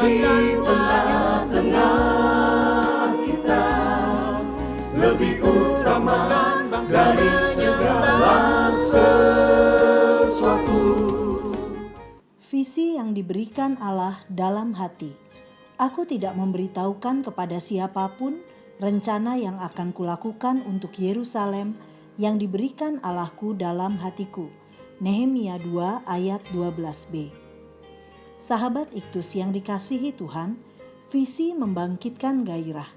tengah-tengah kita lebih utama dari segala sesuatu. Visi yang diberikan Allah dalam hati. Aku tidak memberitahukan kepada siapapun rencana yang akan kulakukan untuk Yerusalem yang diberikan Allahku dalam hatiku. Nehemia 2 ayat 12b. Sahabat Iktus yang dikasihi Tuhan, visi membangkitkan gairah.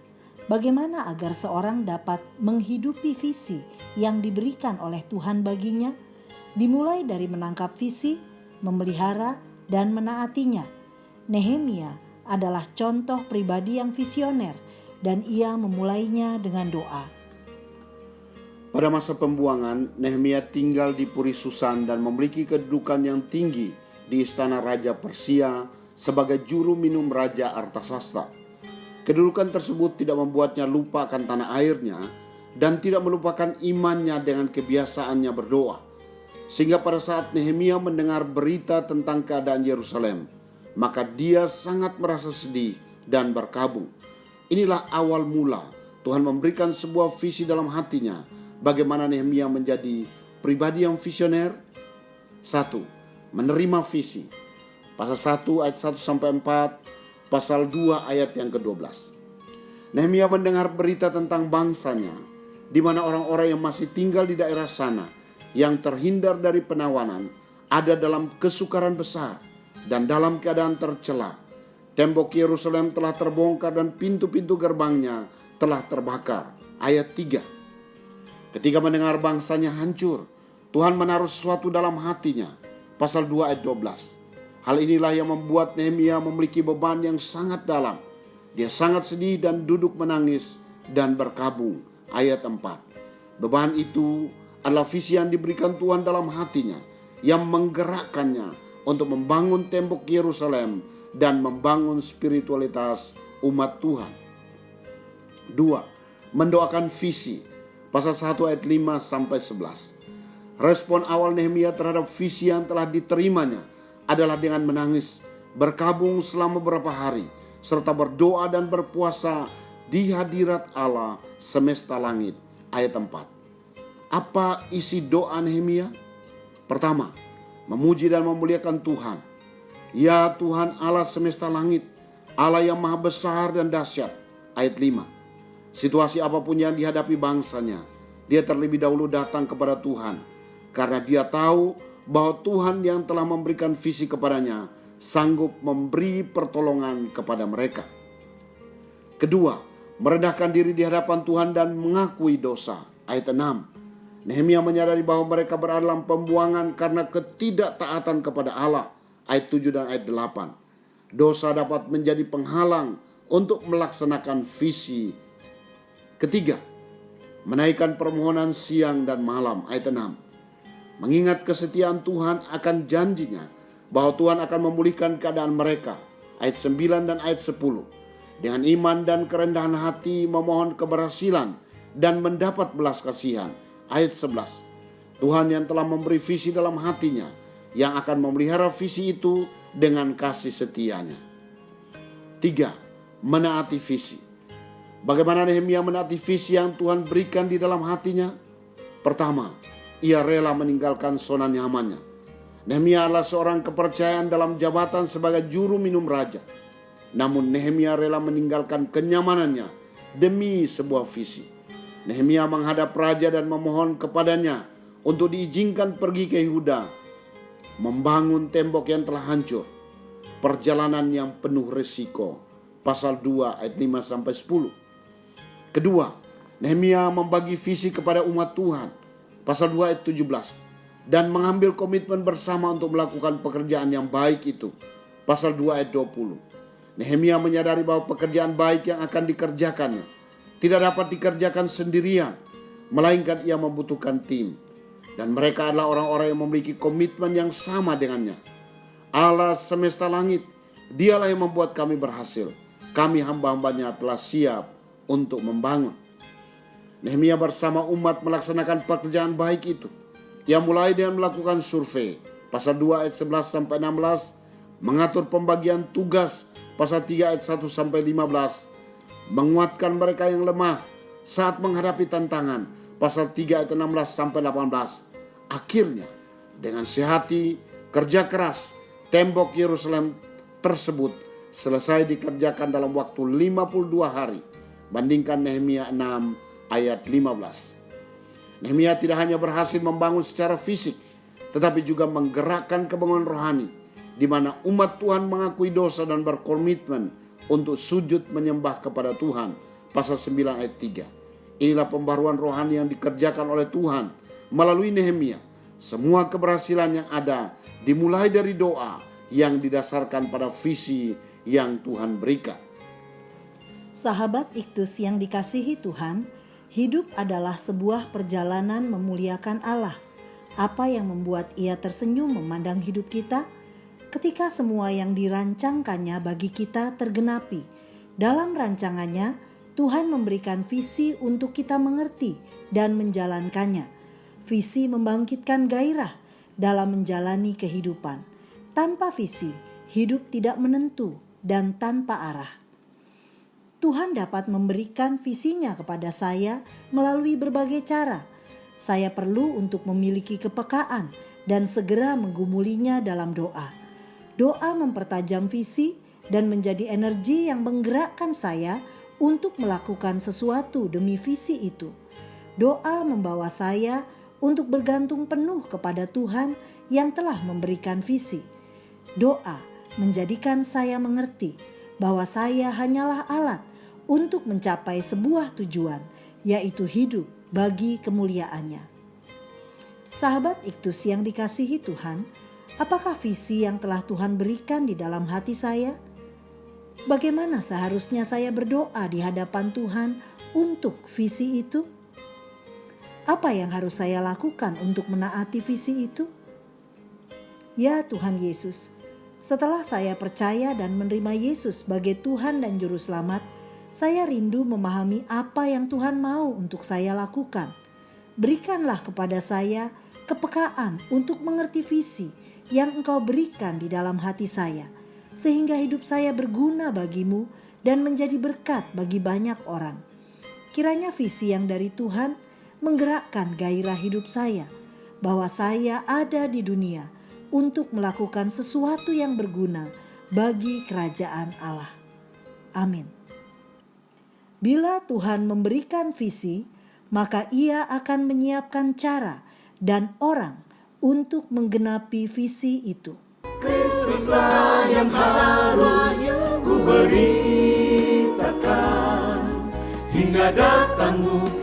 Bagaimana agar seorang dapat menghidupi visi yang diberikan oleh Tuhan baginya? Dimulai dari menangkap visi, memelihara, dan menaatinya. Nehemia adalah contoh pribadi yang visioner dan ia memulainya dengan doa. Pada masa pembuangan, Nehemia tinggal di Puri Susan dan memiliki kedudukan yang tinggi di istana Raja Persia sebagai juru minum Raja Artasasta. Kedudukan tersebut tidak membuatnya lupa akan tanah airnya dan tidak melupakan imannya dengan kebiasaannya berdoa. Sehingga pada saat Nehemia mendengar berita tentang keadaan Yerusalem, maka dia sangat merasa sedih dan berkabung. Inilah awal mula Tuhan memberikan sebuah visi dalam hatinya. Bagaimana Nehemia menjadi pribadi yang visioner? 1. Menerima visi. Pasal 1 ayat 1-4, pasal 2 ayat yang ke-12. Nehemia mendengar berita tentang bangsanya, di mana orang-orang yang masih tinggal di daerah sana, yang terhindar dari penawanan, ada dalam kesukaran besar dan dalam keadaan tercela. Tembok Yerusalem telah terbongkar dan pintu-pintu gerbangnya telah terbakar. Ayat 3. Ketika mendengar bangsanya hancur, Tuhan menaruh sesuatu dalam hatinya. Pasal 2 ayat 12. Hal inilah yang membuat Nehemia memiliki beban yang sangat dalam. Dia sangat sedih dan duduk menangis dan berkabung. Ayat 4. Beban itu adalah visi yang diberikan Tuhan dalam hatinya, yang menggerakkannya untuk membangun tembok Yerusalem dan membangun spiritualitas umat Tuhan. 2. Mendoakan visi. Pasal 1 ayat 5-11. Respon awal Nehemia terhadap visi yang telah diterimanya adalah dengan menangis, berkabung selama beberapa hari, serta berdoa dan berpuasa di hadirat Allah semesta langit. Ayat 4. Apa isi doa Nehemia? Pertama, memuji dan memuliakan Tuhan. Ya Tuhan Allah semesta langit, Allah yang maha besar dan dahsyat. Ayat 5. Situasi apapun yang dihadapi bangsanya, dia terlebih dahulu datang kepada Tuhan, karena dia tahu bahwa Tuhan yang telah memberikan visi kepadanya sanggup memberi pertolongan kepada mereka. Kedua, merendahkan diri di hadapan Tuhan dan mengakui dosa. Ayat 6. Nehemia menyadari bahwa mereka berada dalam pembuangan karena ketidaktaatan kepada Allah. Ayat 7 dan ayat 8. Dosa dapat menjadi penghalang untuk melaksanakan visi. Ketiga, menaikkan permohonan siang dan malam. Ayat 6. Mengingat kesetiaan Tuhan akan janjinya bahwa Tuhan akan memulihkan keadaan mereka. Ayat 9 dan ayat 10. Dengan iman dan kerendahan hati memohon keberhasilan dan mendapat belas kasihan. Ayat 11. Tuhan yang telah memberi visi dalam hatinya, yang akan memelihara visi itu dengan kasih setianya. 3. Menaati visi. Bagaimana Nehemia menaati visi yang Tuhan berikan di dalam hatinya? Pertama, ia rela meninggalkan zona nyamannya. Nehemia adalah seorang kepercayaan dalam jabatan sebagai juru minum raja. Namun Nehemia rela meninggalkan kenyamanannya demi sebuah visi. Nehemia menghadap raja dan memohon kepadanya untuk diizinkan pergi ke Yehuda, membangun tembok yang telah hancur. Perjalanan yang penuh risiko. Pasal 2 ayat 5-10. Kedua, Nehemia membagi visi kepada umat Tuhan. Pasal 2 ayat 17. Dan mengambil komitmen bersama untuk melakukan pekerjaan yang baik itu. Pasal 2 ayat 20. Nehemia menyadari bahwa pekerjaan baik yang akan dikerjakannya tidak dapat dikerjakan sendirian, melainkan ia membutuhkan tim. Dan mereka adalah orang-orang yang memiliki komitmen yang sama dengannya. Allah semesta langit, dialah yang membuat kami berhasil. Kami hamba-hambanya telah siap untuk membangun. Nehemia bersama umat melaksanakan pekerjaan baik itu. Ia mulai dengan melakukan survei. Pasal 2 ayat 11-16, mengatur pembagian tugas pasal 3 ayat 1 sampai 15, menguatkan mereka yang lemah saat menghadapi tantangan, pasal 3 ayat 16 sampai 18. Akhirnya dengan sehati kerja keras, tembok Yerusalem tersebut selesai dikerjakan dalam waktu 52 hari. Bandingkan Nehemia 6 ayat 15. Nehemia tidak hanya berhasil membangun secara fisik, tetapi juga menggerakkan kebangunan rohani, di mana umat Tuhan mengakui dosa dan berkomitmen untuk sujud menyembah kepada Tuhan. Pasal 9 ayat 3. Inilah pembaruan rohani yang dikerjakan oleh Tuhan melalui Nehemia. Semua keberhasilan yang ada dimulai dari doa yang didasarkan pada visi yang Tuhan berikan. Sahabat Iktus yang dikasihi Tuhan, hidup adalah sebuah perjalanan memuliakan Allah. Apa yang membuat Ia tersenyum memandang hidup kita? Ketika semua yang dirancangkannya bagi kita tergenapi. Dalam rancangannya, Tuhan memberikan visi untuk kita mengerti dan menjalankannya. Visi membangkitkan gairah dalam menjalani kehidupan. Tanpa visi, hidup tidak menentu dan tanpa arah. Tuhan dapat memberikan visinya kepada saya melalui berbagai cara. Saya perlu untuk memiliki kepekaan dan segera menggumulinya dalam doa. Doa mempertajam visi dan menjadi energi yang menggerakkan saya untuk melakukan sesuatu demi visi itu. Doa membawa saya untuk bergantung penuh kepada Tuhan yang telah memberikan visi. Doa menjadikan saya mengerti bahwa saya hanyalah alat untuk mencapai sebuah tujuan, yaitu hidup bagi kemuliaannya. Sahabat Iktus yang dikasihi Tuhan, apakah visi yang telah Tuhan berikan di dalam hati saya? Bagaimana seharusnya saya berdoa di hadapan Tuhan untuk visi itu? Apa yang harus saya lakukan untuk menaati visi itu? Ya Tuhan Yesus, setelah saya percaya dan menerima Yesus sebagai Tuhan dan Juru Selamat, saya rindu memahami apa yang Tuhan mau untuk saya lakukan. Berikanlah kepada saya kepekaan untuk mengerti visi yang Engkau berikan di dalam hati saya, sehingga hidup saya berguna bagimu dan menjadi berkat bagi banyak orang. Kiranya visi yang dari Tuhan menggerakkan gairah hidup saya, bahwa saya ada di dunia untuk melakukan sesuatu yang berguna bagi kerajaan Allah. Amin. Bila Tuhan memberikan visi, maka Ia akan menyiapkan cara dan orang untuk menggenapi visi itu. Kristuslah yang harus ku beritakan hingga datangmu